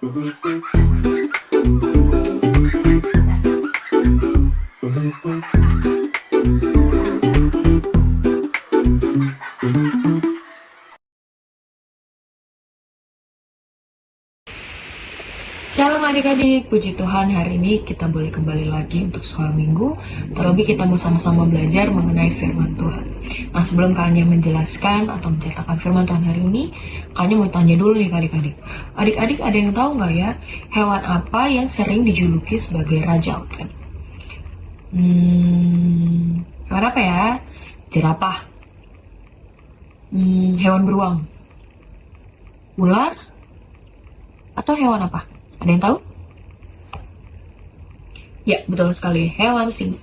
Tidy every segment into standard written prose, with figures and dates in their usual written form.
Shalom adik-adik, puji Tuhan hari ini kita boleh kembali lagi untuk sekolah minggu. Terlebih kita mau sama-sama belajar mengenai firman Tuhan. Nah sebelum Kak Anya menjelaskan atau menceritakan firman Tuhan hari ini, Kak Anya mau tanya dulu nih ke adik-adik. Adik-adik ada yang tahu nggak ya, hewan apa yang sering dijuluki sebagai Raja Hutan? Hewan apa ya? Jerapah. Hewan beruang. Ular? Atau hewan apa? Ada yang tahu? Ya, betul sekali. Hewan singa.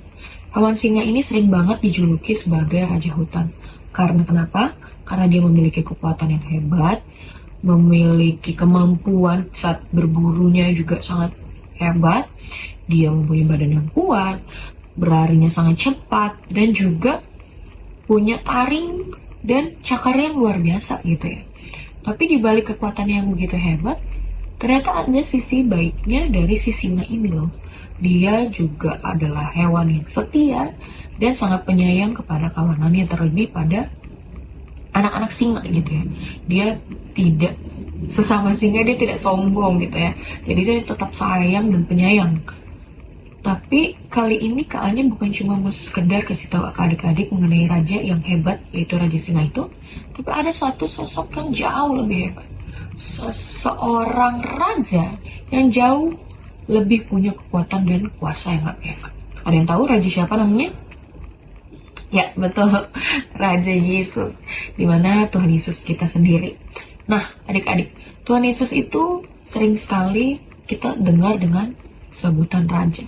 Hewan singa ini sering banget dijuluki sebagai raja hutan. Karena kenapa? Karena dia memiliki kekuatan yang hebat, memiliki kemampuan saat berburunya juga sangat hebat. Dia mempunyai badan yang kuat, berlarinya sangat cepat, dan juga punya taring dan cakar yang luar biasa gitu ya. Tapi di balik kekuatan yang begitu hebat, ternyata ada sisi baiknya dari si singa ini loh. Dia juga adalah hewan yang setia dan sangat penyayang kepada kawanannya, terlebih pada anak-anak singa gitu ya. Dia tidak sesama singa, dia tidak sombong gitu ya. Jadi dia tetap sayang dan penyayang. Tapi kali ini Kak Anya bukan cuma mau sekedar kasih tahu ke adik-adik mengenai raja yang hebat, yaitu Raja Singa itu, tapi ada satu sosok yang jauh lebih hebat. Seseorang raja yang jauh lebih punya kekuatan dan kuasa yang lebih hebat. Ada yang tahu raja siapa namanya? Ya, betul. Raja Yesus. Dimana Tuhan Yesus kita sendiri. Nah, adik-adik, Tuhan Yesus itu sering sekali kita dengar dengan sebutan raja.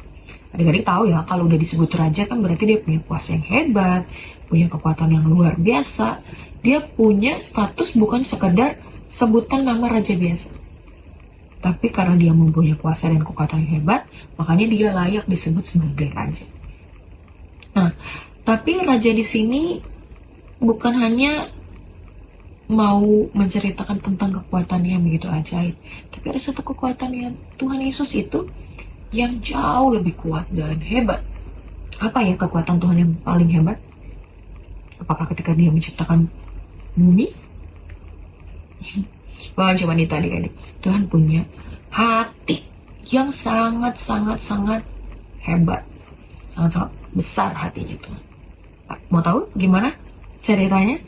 Adik-adik tahu ya, kalau udah disebut raja kan berarti dia punya kuasa yang hebat, punya kekuatan yang luar biasa. Dia punya status bukan sekedar sebutan nama raja biasa. Tapi karena dia mempunyai kuasa dan kekuatan yang hebat, makanya dia layak disebut sebagai raja. Nah, tapi raja di sini bukan hanya mau menceritakan tentang kekuatannya yang begitu ajaib, tapi ada satu kekuatan yang Tuhan Yesus itu yang jauh lebih kuat dan hebat. Apa ya kekuatan Tuhan yang paling hebat? Apakah ketika dia menciptakan bumi? Wah, coba nih tadi adik. Tuhan punya hati yang sangat hebat. Sangat besar hatinya Tuhan. Mau tahu gimana ceritanya?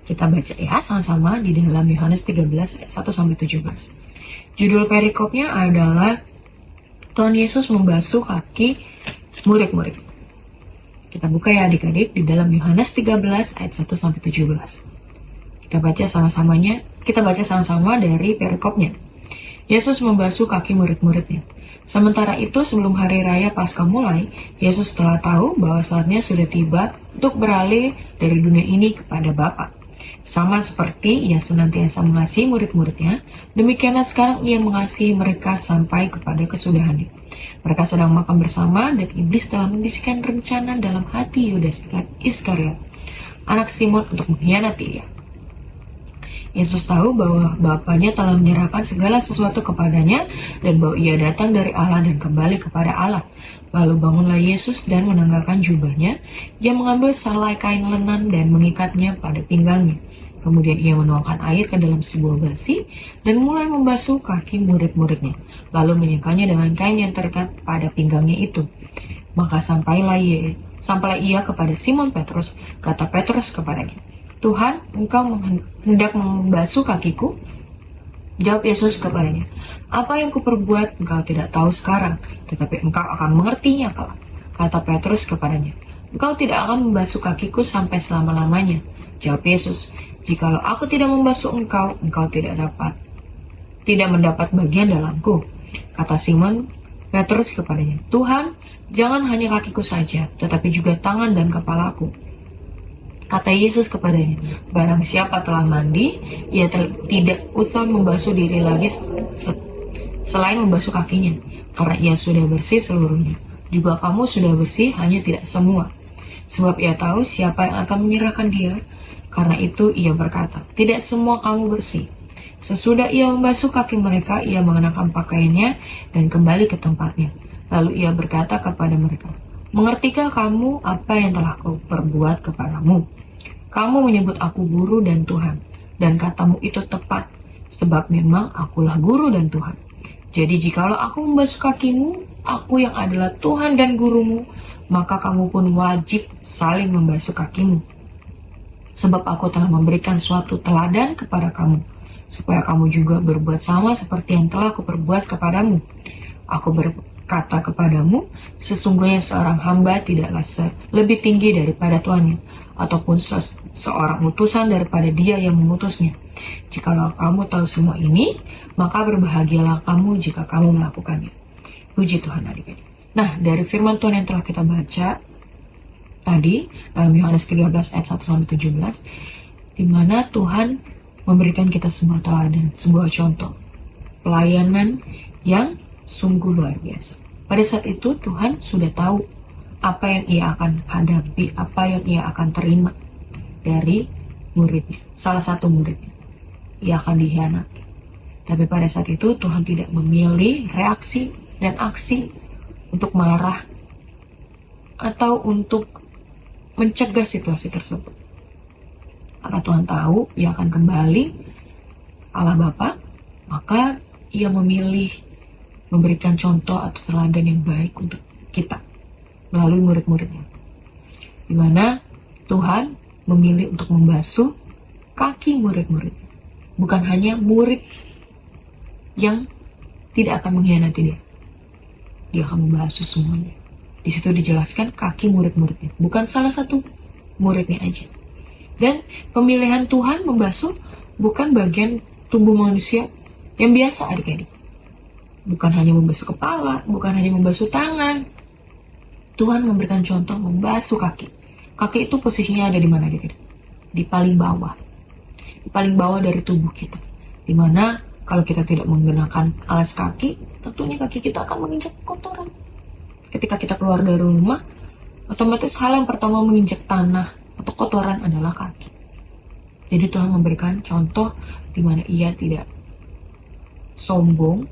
Kita baca ya sama-sama di dalam Yohanes 13 ayat 1-17. Judul perikopnya adalah Tuhan Yesus membasuh kaki murid-murid. Kita buka ya adik-adik di dalam Yohanes 13 ayat 1-17. Kita baca sama-sama dari perikopnya. Yesus membasuh kaki murid-muridnya. Sementara itu sebelum hari raya Paskah mulai, Yesus telah tahu bahwa saatnya sudah tiba untuk beralih dari dunia ini kepada Bapa. Sama seperti ia senantiasa mengasihi murid-muridnya, demikianlah sekarang ia mengasihi mereka sampai kepada kesudahannya. Mereka sedang makan bersama dan iblis telah membisikkan rencana dalam hati Yudas Iskariot, anak Simon, untuk mengkhianati ia. Yesus tahu bahwa Bapanya telah menyerahkan segala sesuatu kepadanya dan bahwa ia datang dari Allah dan kembali kepada Allah. Lalu bangunlah Yesus dan menanggalkan jubahnya. Ia mengambil selai kain lenan dan mengikatnya pada pinggangnya. Kemudian ia menuangkan air ke dalam sebuah basi dan mulai membasuh kaki murid-muridnya. Lalu menyekanya dengan kain yang terikat pada pinggangnya itu. Maka sampailah ia kepada Simon Petrus. Kata Petrus kepadanya, "Tuhan, engkau hendak membasuh kakiku?" Jawab Yesus kepadanya, "Apa yang kuperbuat engkau tidak tahu sekarang, tetapi engkau akan mengertinya kelak." Kata Petrus kepadanya, "Engkau tidak akan membasuh kakiku sampai selama-lamanya." Jawab Yesus, "Jikalau aku tidak membasuh engkau, engkau tidak mendapat bagian dalamku." Kata Simon Petrus kepadanya, "Tuhan, jangan hanya kakiku saja, tetapi juga tangan dan kepalaku." Kata Yesus kepadanya, "Barang siapa telah mandi, ia tidak usah membasuh diri lagi selain membasuh kakinya, karena ia sudah bersih seluruhnya. Juga kamu sudah bersih, hanya tidak semua. Sebab ia tahu siapa yang akan menyerahkan dia. Karena itu ia berkata, tidak semua kamu bersih. Sesudah ia membasuh kaki mereka, ia mengenakan pakaiannya dan kembali ke tempatnya. Lalu ia berkata kepada mereka, "Mengertikah kamu apa yang telah aku perbuat kepadamu? Kamu menyebut aku guru dan Tuhan, dan katamu itu tepat, sebab memang akulah guru dan Tuhan. Jadi jikalau aku membasuh kakimu, aku yang adalah Tuhan dan gurumu, maka kamu pun wajib saling membasuh kakimu. Sebab aku telah memberikan suatu teladan kepada kamu, supaya kamu juga berbuat sama seperti yang telah aku perbuat kepadamu. Aku berkata kepadamu, sesungguhnya seorang hamba tidaklah lebih tinggi daripada tuannya, ataupun seorang utusan daripada dia yang mengutusnya. Jikalau kamu tahu semua ini, maka berbahagialah kamu jika kamu melakukannya." Puji Tuhan adik-adik. Nah, dari firman Tuhan yang telah kita baca tadi, dalam Yohanes 13 ayat 1-17, di mana Tuhan memberikan kita sebuah teladan, sebuah contoh pelayanan yang sungguh luar biasa. Pada saat itu Tuhan sudah tahu apa yang ia akan hadapi, apa yang ia akan terima dari muridnya, salah satu muridnya. Ia akan dikhianati. Tapi pada saat itu Tuhan tidak memilih reaksi dan aksi untuk marah atau untuk mencegah situasi tersebut. Karena Tuhan tahu ia akan kembali Allah Bapa, maka ia memilih memberikan contoh atau teladan yang baik untuk kita melalui murid-muridnya. Di mana Tuhan memilih untuk membasuh kaki murid-muridnya. Bukan hanya murid yang tidak akan mengkhianati dia. Dia akan membasuh semuanya. Di situ dijelaskan kaki murid-muridnya, bukan salah satu muridnya aja. Dan pemilihan Tuhan membasuh bukan bagian tubuh manusia yang biasa adik-adik. Bukan hanya membasuh kepala, bukan hanya membasuh tangan. Tuhan memberikan contoh membasuh kaki. Kaki itu posisinya ada di mana adik-adik? Di paling bawah. Di paling bawah dari tubuh kita. Di mana kalau kita tidak menggunakan alas kaki, tentunya kaki kita akan menginjak kotoran. Ketika kita keluar dari rumah, otomatis hal yang pertama menginjak tanah atau kotoran adalah kaki. Jadi Tuhan memberikan contoh di mana ia tidak sombong,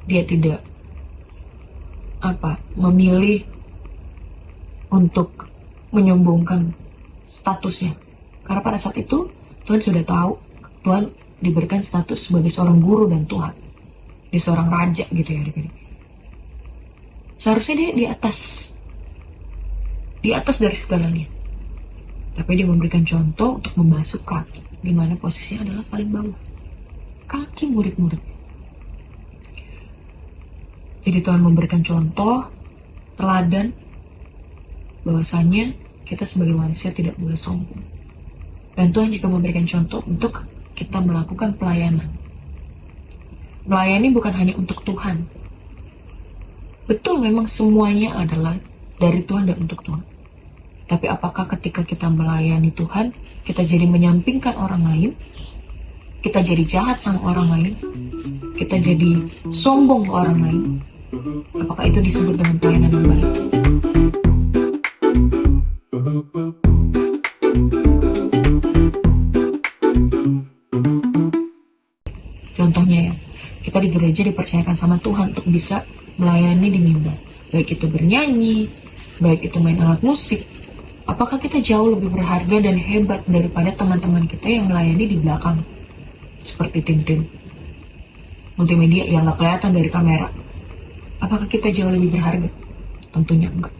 dia tidak memilih untuk menyombongkan statusnya. Karena pada saat itu Tuhan sudah tahu, Tuhan diberikan status sebagai seorang guru dan Tuhan, dia seorang raja gitu ya adik-adik. Seharusnya dia di atas dari segalanya, tapi dia memberikan contoh untuk membasuh kaki, di mana posisinya adalah paling bawah, kaki murid-murid. Jadi Tuhan memberikan contoh teladan bahwasanya kita sebagai manusia tidak boleh sombong, dan Tuhan juga memberikan contoh untuk kita melakukan pelayanan. Melayani bukan hanya untuk Tuhan. Betul, memang semuanya adalah dari Tuhan dan untuk Tuhan. Tapi apakah ketika kita melayani Tuhan, kita jadi menyampingkan orang lain? Kita jadi jahat sama orang lain? Kita jadi sombong ke orang lain? Apakah itu disebut dengan pelayanan yang baik? Contohnya ya, kita di gereja dipercayakan sama Tuhan untuk bisa melayani di mimbar. Baik itu bernyanyi, baik itu main alat musik. Apakah kita jauh lebih berharga dan hebat daripada teman-teman kita yang melayani di belakang? Seperti tim-tim multimedia yang gak kelihatan dari kamera. Apakah kita jauh lebih berharga? Tentunya enggak.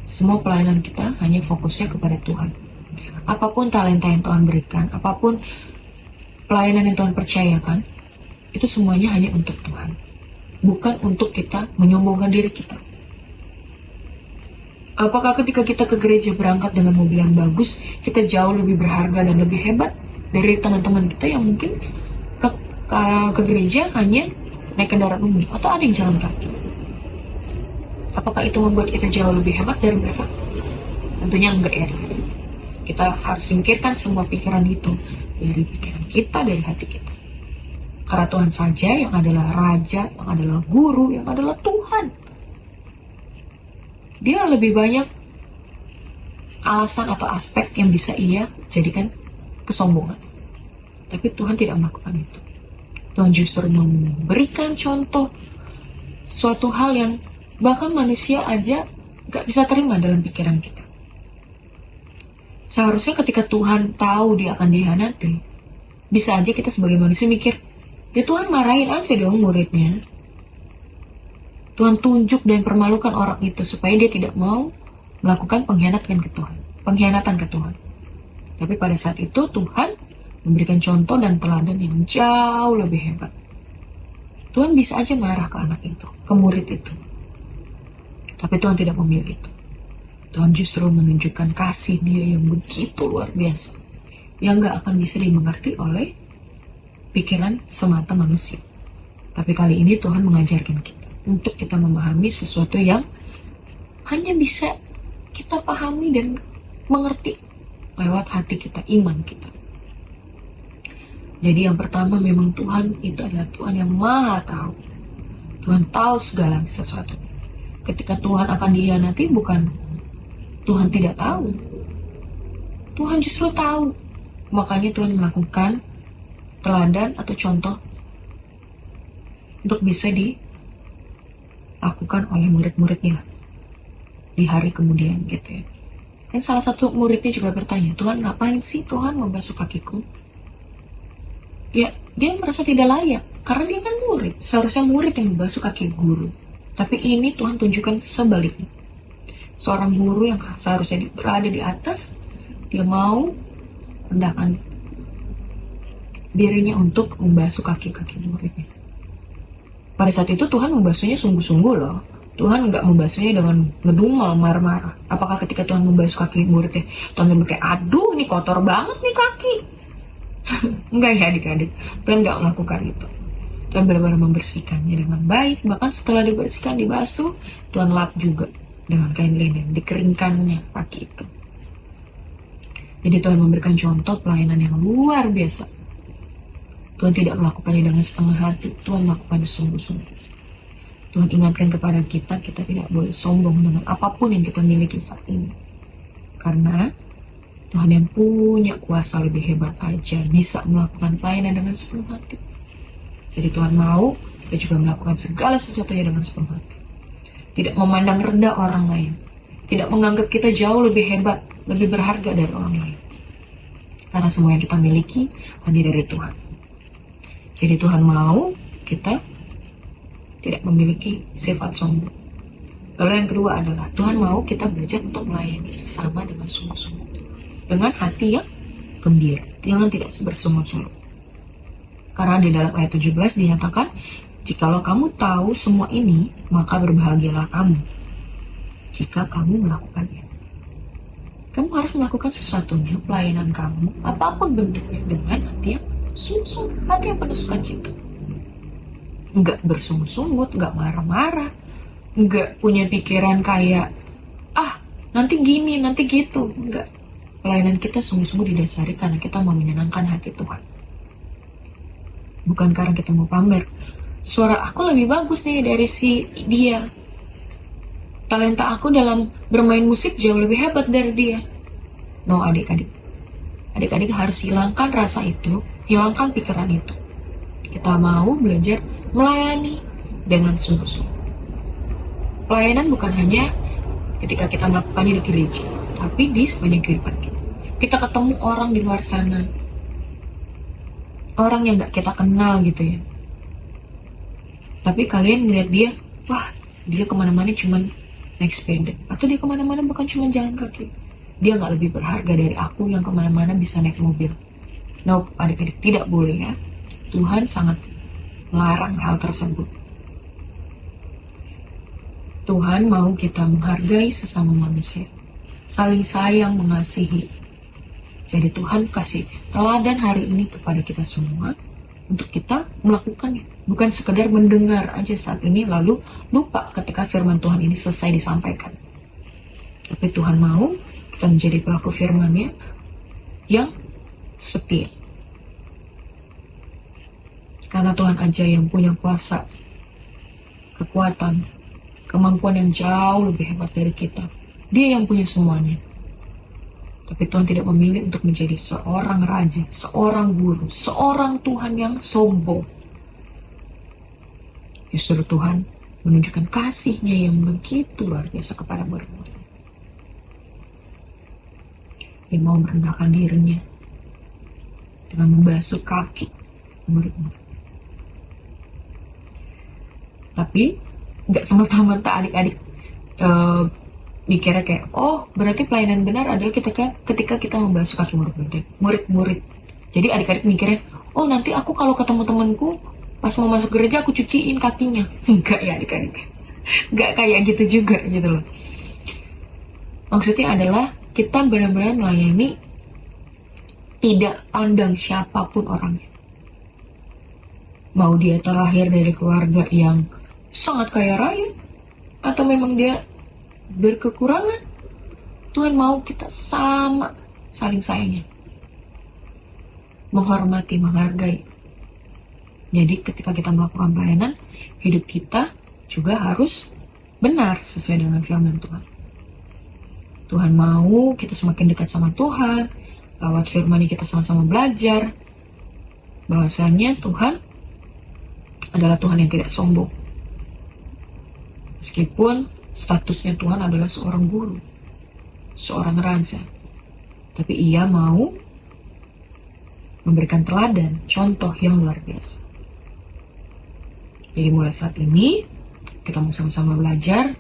Semua pelayanan kita hanya fokusnya kepada Tuhan. Apapun talenta yang Tuhan berikan, apapun pelayanan yang Tuhan percayakan, itu semuanya hanya untuk Tuhan, bukan untuk kita menyombongkan diri kita. Apakah ketika kita ke gereja berangkat dengan mobil yang bagus, kita jauh lebih berharga dan lebih hebat dari teman-teman kita yang mungkin ke gereja hanya naik kendaraan umum atau ada yang jalan kaki? Apakah itu membuat kita jauh lebih hebat dari mereka? Tentunya enggak ya. Kita harus singkirkan semua pikiran itu dari pikiran kita, dari hati kita. Karena Tuhan saja yang adalah Raja, yang adalah Guru, yang adalah Tuhan. Dia lebih banyak alasan atau aspek yang bisa ia jadikan kesombongan. Tapi Tuhan tidak melakukan itu. Tuhan justru memberikan contoh suatu hal yang bahkan manusia aja gak bisa terima dalam pikiran kita. Seharusnya ketika Tuhan tahu dia akan dihianati, bisa aja kita sebagai manusia mikir, ya Tuhan marahin aja dong muridnya. Tuhan tunjuk dan permalukan orang itu supaya dia tidak mau melakukan pengkhianatan ke Tuhan. Tapi pada saat itu Tuhan memberikan contoh dan teladan yang jauh lebih hebat. Tuhan bisa aja marah ke anak itu, ke murid itu. Tapi Tuhan tidak memilih itu. Tuhan justru menunjukkan kasih dia yang begitu luar biasa, yang gak akan bisa dimengerti oleh pikiran semata manusia. Tapi kali ini Tuhan mengajarkan kita untuk kita memahami sesuatu yang hanya bisa kita pahami dan mengerti lewat hati kita, iman kita. Jadi yang pertama, memang Tuhan itu adalah Tuhan yang maha tahu. Tuhan tahu segala sesuatu. Ketika Tuhan akan dihianati, bukan Tuhan tidak tahu. Tuhan justru tahu. Makanya Tuhan melakukan teladan atau contoh untuk bisa dilakukan oleh murid-muridnya di hari kemudian gitu ya. Dan salah satu muridnya juga bertanya, Tuhan ngapain sih Tuhan membasuh kakiku? Ya, dia merasa tidak layak karena dia kan murid. Seharusnya murid yang membasuh kaki guru. Tapi ini Tuhan tunjukkan sebaliknya. Seorang guru yang seharusnya berada di atas, dia mau rendahkan dirinya untuk membasuh kaki-kaki muridnya. Pada saat itu Tuhan membasuhnya sungguh-sungguh loh. Tuhan nggak membasuhnya dengan ngedumel, marah-marah. Apakah ketika Tuhan membasuh kaki muridnya, Tuhan kayak, aduh ini kotor banget nih kaki. Enggak ya adik-adik, Tuhan nggak melakukan itu. Tuhan benar-benar membersihkannya dengan baik. Bahkan setelah dibersihkan, dibasuh, Tuhan lap juga dengan kain linen, dikeringkannya kaki itu. Jadi Tuhan memberikan contoh pelayanan yang luar biasa. Tuhan tidak melakukannya dengan setengah hati, Tuhan melakukannya sungguh-sungguh. Tuhan ingatkan kepada kita, kita tidak boleh sombong dengan apapun yang kita miliki saat ini. Karena Tuhan yang punya kuasa lebih hebat aja bisa melakukan pelayanan dengan sepenuh hati. Jadi Tuhan mau kita juga melakukan segala sesuatunya dengan sepenuh hati. Tidak memandang rendah orang lain. Tidak menganggap kita jauh lebih hebat, lebih berharga dari orang lain. Karena semua yang kita miliki hanya dari Tuhan. Jadi Tuhan mau kita tidak memiliki sifat sombong. Lalu yang kedua adalah Tuhan mau kita belajar untuk melayani sesama dengan sungguh-sungguh. Dengan hati yang gembira. Jangan tidak bersungut-sungut. Karena di dalam ayat 17 dinyatakan, jikalau kamu tahu semua ini, maka berbahagialah kamu jika kamu melakukannya. Kamu harus melakukan sesuatunya, pelayanan kamu, apapun bentuknya, dengan hati yang sungguh-sungguh, hati yang penuh sukacita. Enggak bersungut-sungut, enggak marah-marah, enggak punya pikiran kayak, nanti gini, nanti gitu. Enggak. Pelayanan kita sungguh-sungguh didasari karena kita mau menyenangkan hati Tuhan. Bukan karena kita mau pamer. Suara aku lebih bagus nih dari si dia. Talenta aku dalam bermain musik jauh lebih hebat dari dia. No, adik-adik. Adik-adik harus hilangkan rasa itu, hilangkan pikiran itu. Kita mau belajar melayani dengan sungguh-sungguh. Pelayanan bukan hanya ketika kita melakukannya di gereja, tapi di sepanjang kehidupan kita. Kita ketemu orang di luar sana, orang yang gak kita kenal gitu ya. Tapi kalian ngeliat dia, wah dia kemana-mana cuman naik sepeda. Atau dia kemana-mana bukan cuma jalan kaki. Dia gak lebih berharga dari aku yang kemana-mana bisa naik mobil. No, adik-adik, tidak boleh ya. Tuhan sangat melarang hal tersebut. Tuhan mau kita menghargai sesama manusia. Saling sayang, mengasihi. Jadi Tuhan kasih teladan hari ini kepada kita semua untuk kita melakukannya. Bukan sekedar mendengar aja saat ini lalu lupa ketika firman Tuhan ini selesai disampaikan. Tapi Tuhan mau kita menjadi pelaku firman-Nya yang setia. Karena Tuhan aja yang punya kuasa, kekuatan, kemampuan yang jauh lebih hebat dari kita. Dia yang punya semuanya. Tapi Tuhan tidak memilih untuk menjadi seorang raja, seorang guru, seorang Tuhan yang sombong. Justru Tuhan menunjukkan kasih-Nya yang begitu luar biasa kepada murid-murid. Dia mau merendahkan dirinya dengan membasuh kaki murid-murid. Tapi nggak semata-mata adik-adik mikirnya kayak, oh berarti pelayanan benar adalah ketika kita membasuh kaki murid-murid. Jadi adik-adik mikirnya, oh nanti aku kalau ketemu temanku pas mau masuk gereja aku cuciin kakinya. Enggak ya adik-adik, enggak kayak gitu juga gitu loh. Maksudnya adalah kita benar-benar melayani tidak pandang siapapun orangnya. Mau dia terlahir dari keluarga yang sangat kaya raya atau memang dia berkekurangan, Tuhan mau kita sama saling sayangnya, menghormati, menghargai. Jadi ketika kita melakukan pelayanan, hidup kita juga harus benar sesuai dengan firman Tuhan. Tuhan mau kita semakin dekat sama Tuhan. Lewat firman ini kita sama-sama belajar bahwasanya Tuhan adalah Tuhan yang tidak sombong. Meskipun statusnya Tuhan adalah seorang guru, seorang raja, tapi Ia mau memberikan teladan, contoh yang luar biasa. Jadi mulai saat ini kita mau sama-sama belajar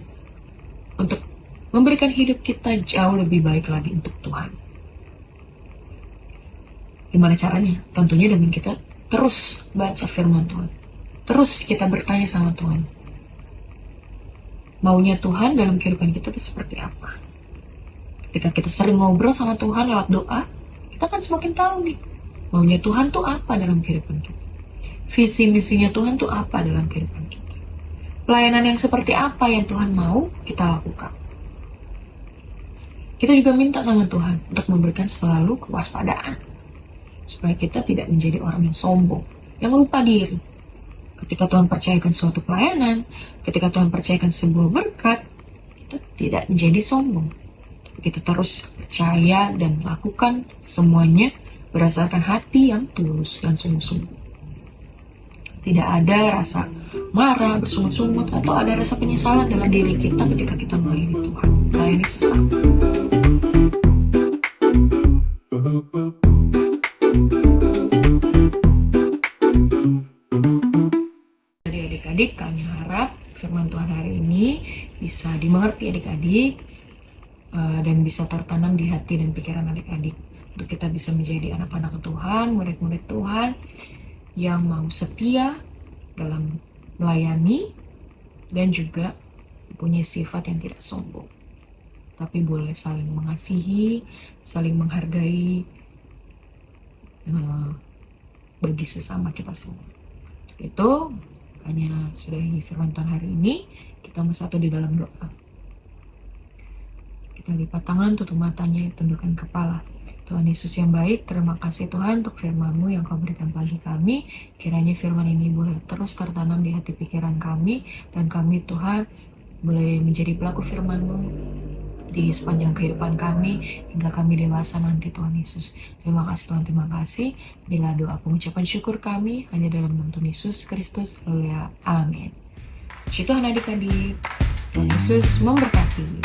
untuk memberikan hidup kita jauh lebih baik lagi untuk Tuhan. Gimana caranya? Tentunya dengan kita terus baca firman Tuhan, terus kita bertanya sama Tuhan, maunya Tuhan dalam kehidupan kita itu seperti apa. Ketika kita sering ngobrol sama Tuhan lewat doa, kita kan semakin tahu nih, maunya Tuhan tuh apa dalam kehidupan kita, visi misinya Tuhan tuh apa dalam kehidupan kita, pelayanan yang seperti apa yang Tuhan mau kita lakukan. Kita juga minta sama Tuhan untuk memberikan selalu kewaspadaan, supaya kita tidak menjadi orang yang sombong, yang lupa diri. Ketika Tuhan percayakan suatu pelayanan, ketika Tuhan percayakan sebuah berkat, kita tidak menjadi sombong. Kita terus percaya dan lakukan semuanya berdasarkan hati yang tulus dan sungguh-sungguh. Tidak ada rasa marah, bersungut-sungut, atau ada rasa penyesalan dalam diri kita ketika kita melayani Tuhan, melayani sesama. Jadi adik-adik, kami harap firman Tuhan hari ini bisa dimengerti adik-adik dan bisa tertanam di hati dan pikiran adik-adik, untuk kita bisa menjadi anak-anak Tuhan, murid-murid Tuhan yang mau setia dalam melayani dan juga punya sifat yang tidak sombong, tapi boleh saling mengasihi, saling menghargai bagi sesama kita semua. Itu hanya sudahi firman Tuhan hari ini. Kita bersatu di dalam doa. Kita lipat tangan, tutup matanya, tundukkan kepala. Tuhan Yesus yang baik, terima kasih Tuhan untuk firman-Mu yang Kau berikan bagi kami. Kiranya firman ini boleh terus tertanam di hati pikiran kami, dan kami Tuhan boleh menjadi pelaku firman-Mu di sepanjang kehidupan kami hingga kami dewasa nanti Tuhan Yesus. Terima kasih Tuhan, terima kasih. Inilah doa pengucapan syukur kami hanya dalam nama Tuhan Yesus Kristus. Haleluya. Amin. Puji Tuhan adik-adik. Tuhan Yesus memberkati.